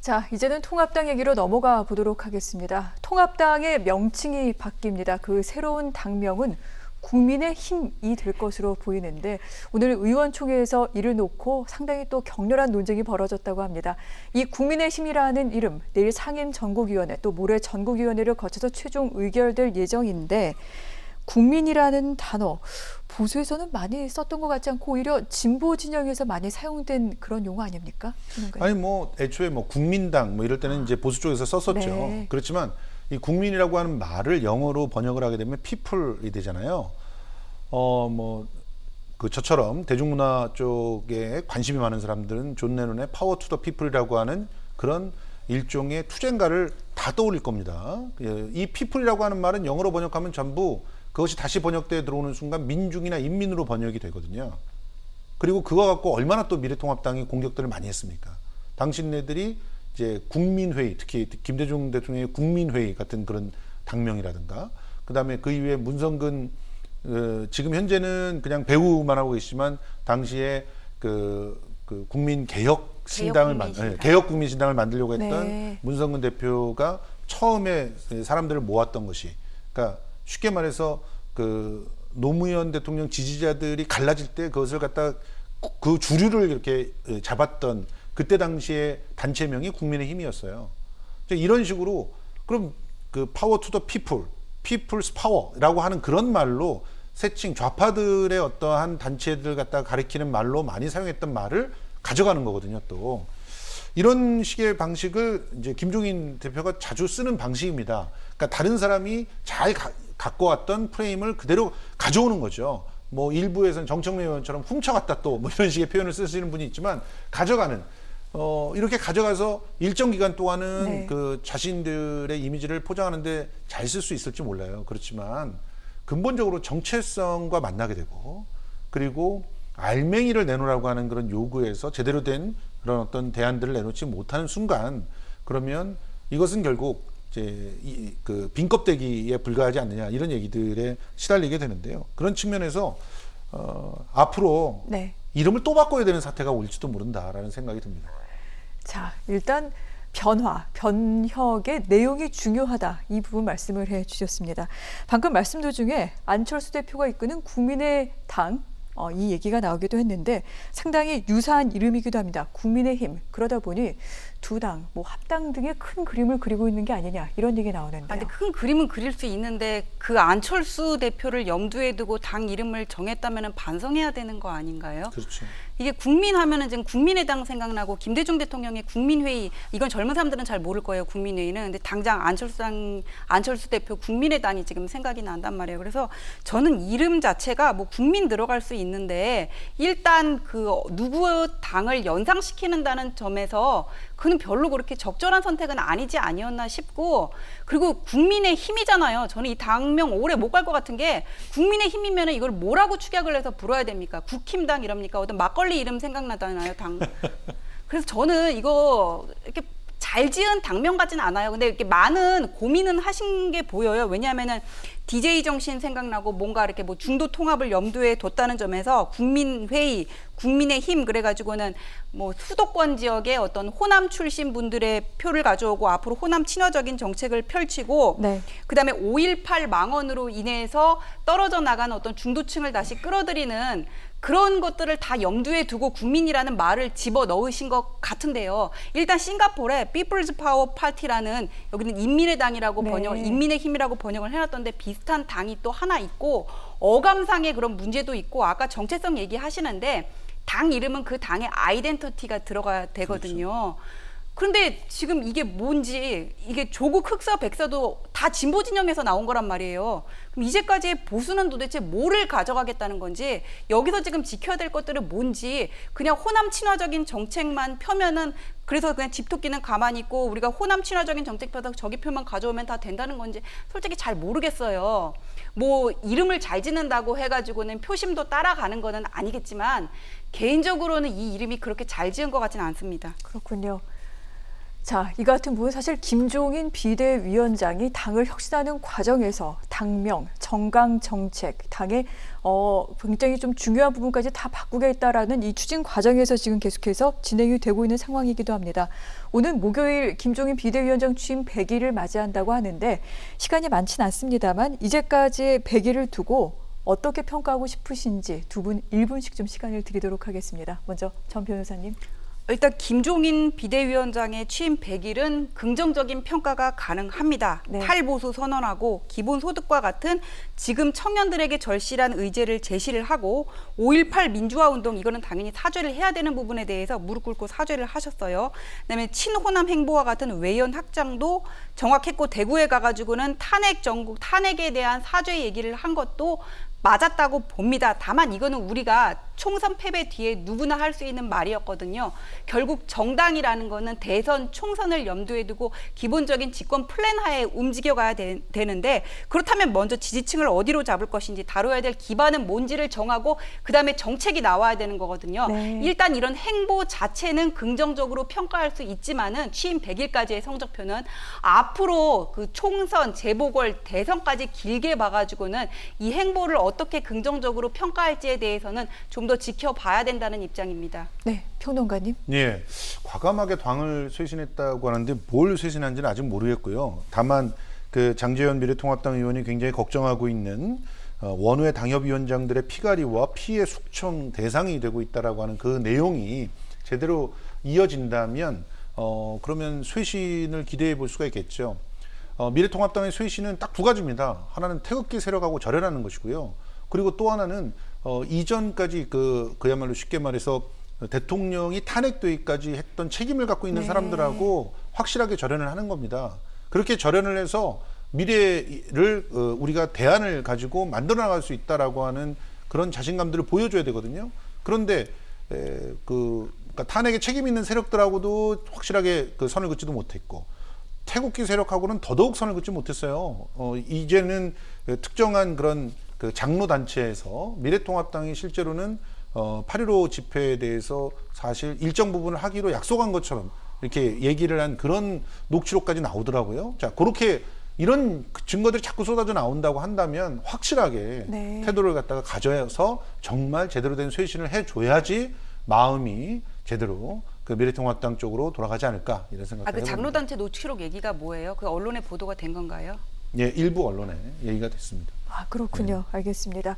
자, 이제는 통합당 얘기로 넘어가 보도록 하겠습니다. 통합당의 명칭이 바뀝니다. 그 새로운 당명은 국민의힘이 될 것으로 보이는데 오늘 의원총회에서 이를 놓고 상당히 또 격렬한 논쟁이 벌어졌다고 합니다. 이 국민의힘이라는 이름, 내일 상임전국위원회 또 모레 전국위원회를 거쳐서 최종 의결될 예정인데 국민이라는 단어, 보수에서는 많이 썼던 것 같지 않고 오히려 진보 진영에서 많이 사용된 그런 용어 아닙니까? 아니 애초에 국민당 이럴 때는 이제 보수 쪽에서 썼었죠. 네. 그렇지만 이 국민이라고 하는 말을 영어로 번역을 하게 되면 people이 되잖아요. 저처럼 대중문화 쪽에 관심이 많은 사람들은 존 레논의 파워 투 더 피플이라고 하는 그런 일종의 투쟁가를 다 떠올릴 겁니다. 이 people이라고 하는 말은 영어로 번역하면 전부 그것이 다시 번역되어 들어오는 순간 민중이나 인민으로 번역이 되거든요. 그리고 그거 갖고 얼마나 또 미래통합당이 공격들을 많이 했습니까? 당신네들이 이제 국민회의, 특히 김대중 대통령의 국민회의 같은 그런 당명이라든가, 그 다음에 그 이후에 문성근, 지금 현재는 그냥 배우만 하고 계시지만, 당시에 그 개혁국민신당을 만들려고 했던 네. 문성근 대표가 처음에 사람들을 모았던 것이, 그러니까 쉽게 말해서 노무현 대통령 지지자들이 갈라질 때 그것을 갖다 그 주류를 이렇게 잡았던 그때 당시에 단체명이 국민의힘이었어요. 이런 식으로 그럼 그 파워 투 더 피플, 피플스 파워라고 하는 그런 말로 새칭 좌파들의 어떠한 단체들 갖다 가리키는 말로 많이 사용했던 말을 가져가는 거거든요. 또 이런 식의 방식을 이제 김종인 대표가 자주 쓰는 방식입니다. 그러니까 다른 사람이 잘 갖고 왔던 프레임을 그대로 가져오는 거죠. 일부에서는 정청래 의원처럼 훔쳐갔다 또 이런 식의 표현을 쓰시는 분이 있지만 가져가는 이렇게 가져가서 일정 기간 동안은 네. 그 자신들의 이미지를 포장하는데 잘 쓸 수 있을지 몰라요. 그렇지만 근본적으로 정체성과 만나게 되고 그리고 알맹이를 내놓으라고 하는 그런 요구에서 제대로 된 그런 어떤 대안들을 내놓지 못하는 순간 그러면 이것은 결국 이제 빈 껍데기에 불과하지 않느냐 이런 얘기들에 시달리게 되는데요. 그런 측면에서 앞으로 네. 이름을 또 바꿔야 되는 사태가 올지도 모른다라는 생각이 듭니다. 자, 일단 변혁의 내용이 중요하다. 이 부분 말씀을 해주셨습니다. 방금 말씀 도중에 안철수 대표가 이끄는 국민의당 이 얘기가 나오기도 했는데 상당히 유사한 이름이기도 합니다. 국민의힘. 그러다 보니 두 당, 합당 등의 큰 그림을 그리고 있는 게 아니냐 이런 얘기 나오는데요. 근데 큰 그림은 그릴 수 있는데 그 안철수 대표를 염두에 두고 당 이름을 정했다면 반성해야 되는 거 아닌가요? 그렇죠. 이게 국민하면은 지금 국민의당 생각나고 김대중 대통령의 국민회의, 이건 젊은 사람들은 잘 모를 거예요. 국민회의는. 근데 당장 안철수 대표 국민의당이 지금 생각이 난단 말이에요. 그래서 저는 이름 자체가 국민 들어갈 수 있는데 일단 누구 당을 연상시키는다는 점에서 그는 별로 그렇게 적절한 선택은 아니었나 싶고, 그리고 국민의 힘이잖아요. 저는 이 당명 오래 못 갈 것 같은 게, 국민의 힘이면 이걸 뭐라고 축약을 해서 불어야 됩니까? 국힘당 이럽니까? 어떤 막걸리 이름 생각나잖아요, 당. 그래서 저는 이거 이렇게 잘 지은 당명 같지는 않아요. 근데 이렇게 많은 고민은 하신 게 보여요. 왜냐하면은 DJ 정신 생각나고 뭔가 이렇게 중도 통합을 염두에 뒀다는 점에서 국민회의, 국민의힘 그래가지고는 수도권 지역의 어떤 호남 출신 분들의 표를 가져오고 앞으로 호남 친화적인 정책을 펼치고 네. 그다음에 5.18 망언으로 인해서 떨어져 나간 어떤 중도층을 다시 끌어들이는 그런 것들을 다 염두에 두고 국민이라는 말을 집어 넣으신 것 같은데요. 일단 싱가포르에 People's Power Party라는, 여기는 인민의 당이라고 네. 인민의 힘이라고 번역을 해놨던데 비슷한 당이 또 하나 있고 어감상의 그런 문제도 있고, 아까 정체성 얘기하시는데 당 이름은 그 당의 아이덴티티가 들어가야 되거든요. 그렇죠. 그런데 지금 이게 뭔지, 이게 조국 흑서 백서도 다 진보 진영에서 나온 거란 말이에요. 그럼 이제까지의 보수는 도대체 뭐를 가져가겠다는 건지, 여기서 지금 지켜야 될 것들은 뭔지, 그냥 호남 친화적인 정책만 펴면은, 그래서 그냥 집토끼는 가만히 있고 우리가 호남 친화적인 정책 펴서 저기 표만 가져오면 다 된다는 건지 솔직히 잘 모르겠어요. 이름을 잘 짓는다고 해가지고는 표심도 따라가는 거는 아니겠지만 개인적으로는 이 이름이 그렇게 잘 지은 것 같지는 않습니다. 그렇군요. 자, 이 같은 부분 사실 김종인 비대위원장이 당을 혁신하는 과정에서 당명, 정강 정책, 당의 굉장히 좀 중요한 부분까지 다 바꾸겠다라는 이 추진 과정에서 지금 계속해서 진행이 되고 있는 상황이기도 합니다. 오늘 목요일 김종인 비대위원장 취임 100일을 맞이한다고 하는데 시간이 많지는 않습니다만 이제까지의 100일을 두고 어떻게 평가하고 싶으신지 두 분 1분씩 좀 시간을 드리도록 하겠습니다. 먼저 전 변호사님. 일단 김종인 비대위원장의 취임 100일은 긍정적인 평가가 가능합니다. 네. 탈보수 선언하고 기본소득과 같은 지금 청년들에게 절실한 의제를 제시를 하고 5.18 민주화운동 이거는 당연히 사죄를 해야 되는 부분에 대해서 무릎 꿇고 사죄를 하셨어요. 그다음에 친호남 행보와 같은 외연 확장도 정확했고 대구에 가가지고는 탄핵에 대한 사죄 얘기를 한 것도 맞았다고 봅니다. 다만 이거는 우리가 총선 패배 뒤에 누구나 할 수 있는 말이었거든요. 결국 정당이라는 거는 대선, 총선을 염두에 두고 기본적인 집권 플랜 하에 움직여가야 되는데 그렇다면 먼저 지지층을 어디로 잡을 것인지 다뤄야 될 기반은 뭔지를 정하고 그다음에 정책이 나와야 되는 거거든요. 네. 일단 이런 행보 자체는 긍정적으로 평가할 수 있지만은 취임 100일까지의 성적표는 앞으로 그 총선, 재보궐, 대선까지 길게 봐가지고는 이 행보를 어떻게 긍정적으로 평가할지에 대해서는 좀 더 지켜봐야 된다는 입장입니다. 네, 평론가님. 예, 과감하게 당을 쇄신했다고 하는데 뭘 쇄신한지는 아직 모르겠고요. 다만 그 장제원 미래통합당 의원이 굉장히 걱정하고 있는 원외 당협위원장들의 피가리와 피해 숙청 대상이 되고 있다라고 하는 그 내용이 제대로 이어진다면 그러면 쇄신을 기대해 볼 수가 있겠죠. 미래통합당의 쇄신은 딱 두 가지입니다. 하나는 태극기 세력하고 절연하는 것이고요. 그리고 또 하나는 이전까지 그야말로 쉽게 말해서 대통령이 탄핵되기까지 했던 책임을 갖고 있는 네. 사람들하고 확실하게 절연을 하는 겁니다. 그렇게 절연을 해서 미래를 우리가 대안을 가지고 만들어 나갈 수 있다라고 하는 그런 자신감들을 보여줘야 되거든요. 그런데 그러니까 탄핵에 책임 있는 세력들하고도 확실하게 그 선을 긋지도 못했고 태극기 세력하고는 더더욱 선을 긋지 못했어요. 이제는 특정한 그런 그 장로 단체에서 미래통합당이 실제로는 8.15 집회에 대해서 사실 일정 부분을 하기로 약속한 것처럼 이렇게 얘기를 한 그런 녹취록까지 나오더라고요. 자, 그렇게 이런 증거들이 자꾸 쏟아져 나온다고 한다면 확실하게 네. 태도를 갖다가 가져서 정말 제대로 된 쇄신을 해줘야지 마음이 제대로 그 미래통합당 쪽으로 돌아가지 않을까 이런 생각을 그 해봅니다. 장로단체 녹취록 얘기가 뭐예요? 그 언론에 보도가 된 건가요? 예, 일부 언론에 얘기가 됐습니다. 아, 그렇군요. 알겠습니다.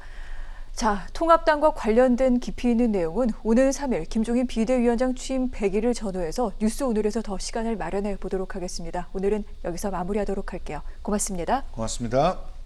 자, 통합당과 관련된 깊이 있는 내용은 오늘 3일 김종인 비대위원장 취임 100일을 전후해서 뉴스 오늘에서 더 시간을 마련해 보도록 하겠습니다. 오늘은 여기서 마무리하도록 할게요. 고맙습니다. 고맙습니다.